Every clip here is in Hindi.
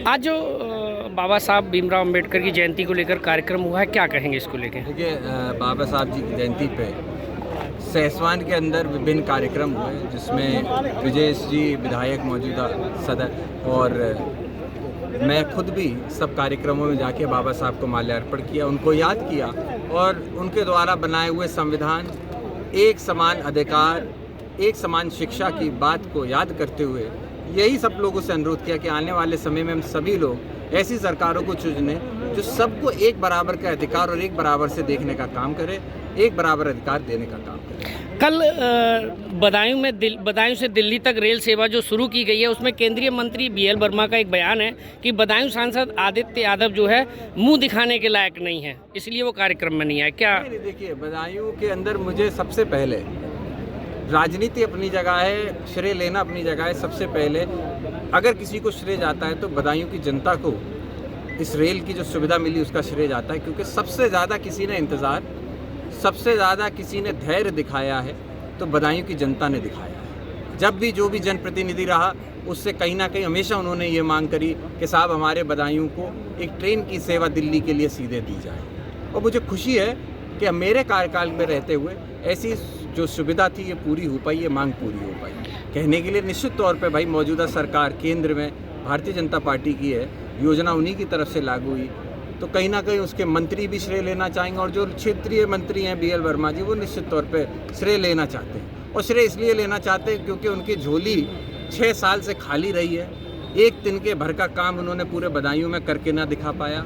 आज जो बाबा साहब भीमराव अंबेडकर की जयंती को लेकर कार्यक्रम हुआ है, क्या कहेंगे इसको लेकर? देखिए, बाबा साहब जी की जयंती पे सहसवान के अंदर विभिन्न कार्यक्रम हुए, जिसमें ब्रिजेश जी विधायक मौजूदा सदर और मैं खुद भी सब कार्यक्रमों में जाके बाबा साहब को माल्यार्पण किया, उनको याद किया और उनके द्वारा बनाए हुए संविधान, एक समान अधिकार, एक समान शिक्षा की बात को याद करते हुए यही सब लोगों से अनुरोध किया कि आने वाले समय में हम सभी लोग ऐसी सरकारों को चुने जो सबको एक बराबर का अधिकार और एक बराबर से देखने का काम करे, एक बराबर अधिकार देने का काम करे। कल बदायूं से दिल्ली तक रेल सेवा जो शुरू की गई है, उसमें केंद्रीय मंत्री BL वर्मा का एक बयान है कि बदायूं सांसद आदित्य यादव जो है मुंह दिखाने के लायक नहीं है, इसलिए वो कार्यक्रम में नहीं आए। क्या देखिए, बदायूं के अंदर मुझे सबसे पहले राजनीति अपनी जगह है, श्रेय लेना अपनी जगह है। सबसे पहले अगर किसी को श्रेय जाता है तो बदायूं की जनता को इस रेल की जो सुविधा मिली उसका श्रेय जाता है, क्योंकि सबसे ज़्यादा किसी ने इंतज़ार, सबसे ज़्यादा किसी ने धैर्य दिखाया है तो बदायूं की जनता ने दिखाया है। जब भी जो भी जनप्रतिनिधि रहा उससे कहीं ना कहीं हमेशा उन्होंने ये मांग करी कि साहब हमारे बदायूं को एक ट्रेन की सेवा दिल्ली के लिए सीधे दी जाए, और मुझे खुशी है कि मेरे कार्यकाल में रहते हुए ऐसी जो सुविधा थी ये पूरी हो पाई, ये मांग पूरी हो पाई। कहने के लिए निश्चित तौर पे भाई मौजूदा सरकार केंद्र में भारतीय जनता पार्टी की है, योजना उन्हीं की तरफ से लागू हुई, तो कहीं ना कहीं उसके मंत्री भी श्रेय लेना चाहेंगे, और जो क्षेत्रीय मंत्री हैं BL वर्मा जी, वो निश्चित तौर पे श्रेय लेना चाहते हैं। और श्रेय इसलिए लेना चाहते हैं क्योंकि उनकी झोली 6 साल से खाली रही है, एक दिन के भर का काम उन्होंने पूरे बदायूं में करके ना दिखा पाया।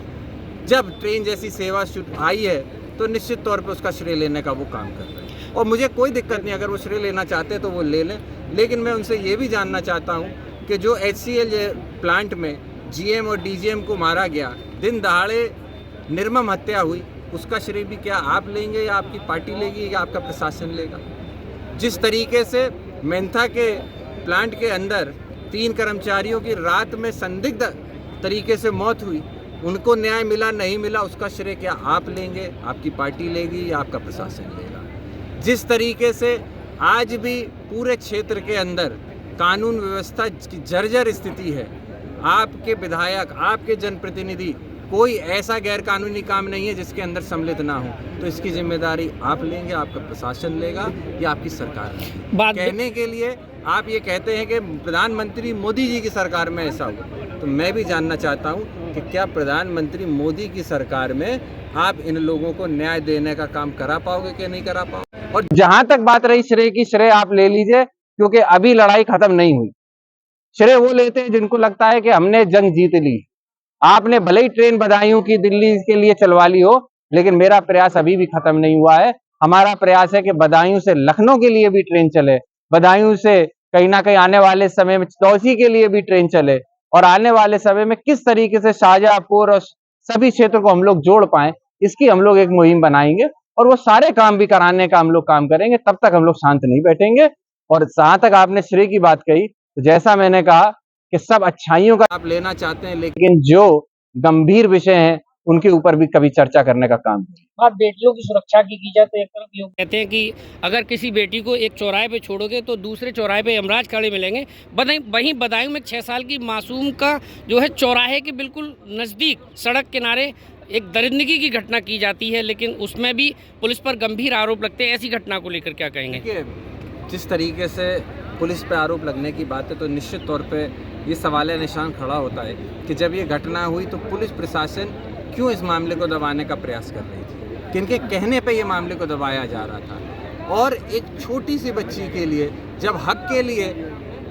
जब ट्रेन जैसी सेवा आई है तो निश्चित तौर पर उसका श्रेय लेने का वो काम कर रहे हैं, और मुझे कोई दिक्कत नहीं, अगर वो श्रेय लेना चाहते हैं तो वो ले लें। लेकिन मैं उनसे ये भी जानना चाहता हूँ कि जो HCL प्लांट में GM और DGM को मारा गया, दिन दहाड़े निर्मम हत्या हुई, उसका श्रेय भी क्या आप लेंगे या आपकी पार्टी लेगी या आपका प्रशासन लेगा? जिस तरीके से मेंथा के प्लांट के अंदर 3 कर्मचारियों की रात में संदिग्ध तरीके से मौत हुई, उनको न्याय मिला नहीं मिला, उसका श्रेय क्या आप लेंगे, आपकी पार्टी लेगी या आपका प्रशासन लेगा? जिस तरीके से आज भी पूरे क्षेत्र के अंदर कानून व्यवस्था की जर्जर स्थिति है, आपके विधायक, आपके जनप्रतिनिधि, कोई ऐसा गैर कानूनी काम नहीं है जिसके अंदर सम्मिलित ना हो, तो इसकी जिम्मेदारी आप लेंगे, आपका प्रशासन लेगा या आपकी सरकार लेगी? कहने के लिए आप ये कहते हैं कि प्रधानमंत्री मोदी जी की सरकार में ऐसा हुआ, तो मैं भी जानना चाहता हूँ कि क्या प्रधानमंत्री मोदी की सरकार में आप इन लोगों को न्याय देने का काम करा पाओगे कि नहीं करा पाओगे? और जहां तक बात रही श्रेय की, श्रेय आप ले लीजिए, क्योंकि अभी लड़ाई खत्म नहीं हुई। श्रेय वो लेते हैं जिनको लगता है कि हमने जंग जीत ली। आपने भले ही ट्रेन बदायूं की दिल्ली के लिए चलवा ली हो, लेकिन मेरा प्रयास अभी भी खत्म नहीं हुआ है। हमारा प्रयास है कि बदायूं से लखनऊ के लिए भी ट्रेन चले, बदायूं से कहीं ना कहीं आने वाले समय में तौसी के लिए भी ट्रेन चले, और आने वाले समय में किस तरीके से शाहजहांपुर और सभी क्षेत्रों को हम लोग जोड़ पाएं, इसकी हम लोग एक मुहिम बनाएंगे, और वो सारे काम भी कराने का हम लोग काम करेंगे। तब तक हम लोग शांत नहीं बैठेंगे। और जहां तक आपने श्रेय की बात कही, तो जैसा मैंने कहा कि सब अच्छाइयों का आप लेना चाहते हैं, लेकिन जो गंभीर विषय हैं उनके ऊपर भी कभी चर्चा करने का काम करें। बात बेटियों की सुरक्षा की जाए तो एक तरफ लोग कहते हैं कि अगर किसी बेटी को एक चौराहे पे छोड़ोगे तो दूसरे चौराहे पे यमराज खड़े मिलेंगे। वहीं बदायूं में 6 साल की मासूम का जो है चौराहे के बिल्कुल नज़दीक सड़क किनारे एक दरिंदगी की घटना की जाती है, लेकिन उसमें भी पुलिस पर गंभीर आरोप लगते हैं। ऐसी घटना को लेकर क्या कहेंगे? देखिए, जिस तरीके से पुलिस पे आरोप लगने की बात है, तो निश्चित तौर पे ये सवाल निशान खड़ा होता है कि जब ये घटना हुई तो पुलिस प्रशासन क्यों इस मामले को दबाने का प्रयास कर रही थी, किनके कहने पे ये मामले को दबाया जा रहा था। और एक छोटी सी बच्ची के लिए जब हक के लिए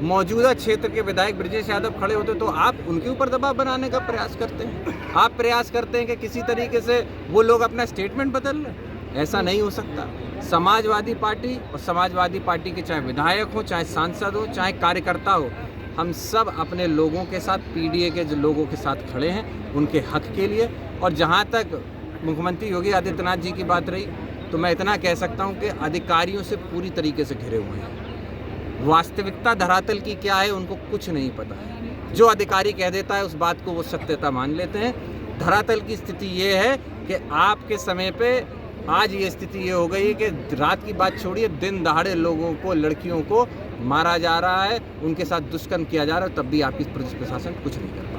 मौजूदा क्षेत्र के विधायक ब्रिजेश यादव खड़े होते तो आप उनके ऊपर दबाव बनाने का प्रयास करते हैं। आप प्रयास करते हैं कि किसी तरीके से वो लोग अपना स्टेटमेंट बदल लें। ऐसा नहीं हो सकता। समाजवादी पार्टी और समाजवादी पार्टी के चाहे विधायक हो, चाहे सांसद हो, चाहे कार्यकर्ता हो, हम सब अपने लोगों के साथ, PDA के जो लोगों के साथ खड़े हैं उनके हक के लिए। और जहाँ तक मुख्यमंत्री योगी आदित्यनाथ जी की बात रही, तो मैं इतना कह सकता हूँ कि अधिकारियों से पूरी तरीके से घिरे हुए हैं। वास्तविकता धरातल की क्या है उनको कुछ नहीं पता है। जो अधिकारी कह देता है उस बात को वो सत्यता मान लेते हैं। धरातल की स्थिति ये है कि आपके समय पे आज ये स्थिति ये हो गई है कि रात की बात छोड़िए, दिन दहाड़े लोगों को, लड़कियों को मारा जा रहा है, उनके साथ दुष्कर्म किया जा रहा है, तब भी आपकी पुलिस प्रशासन कुछ नहीं कर पा रहा।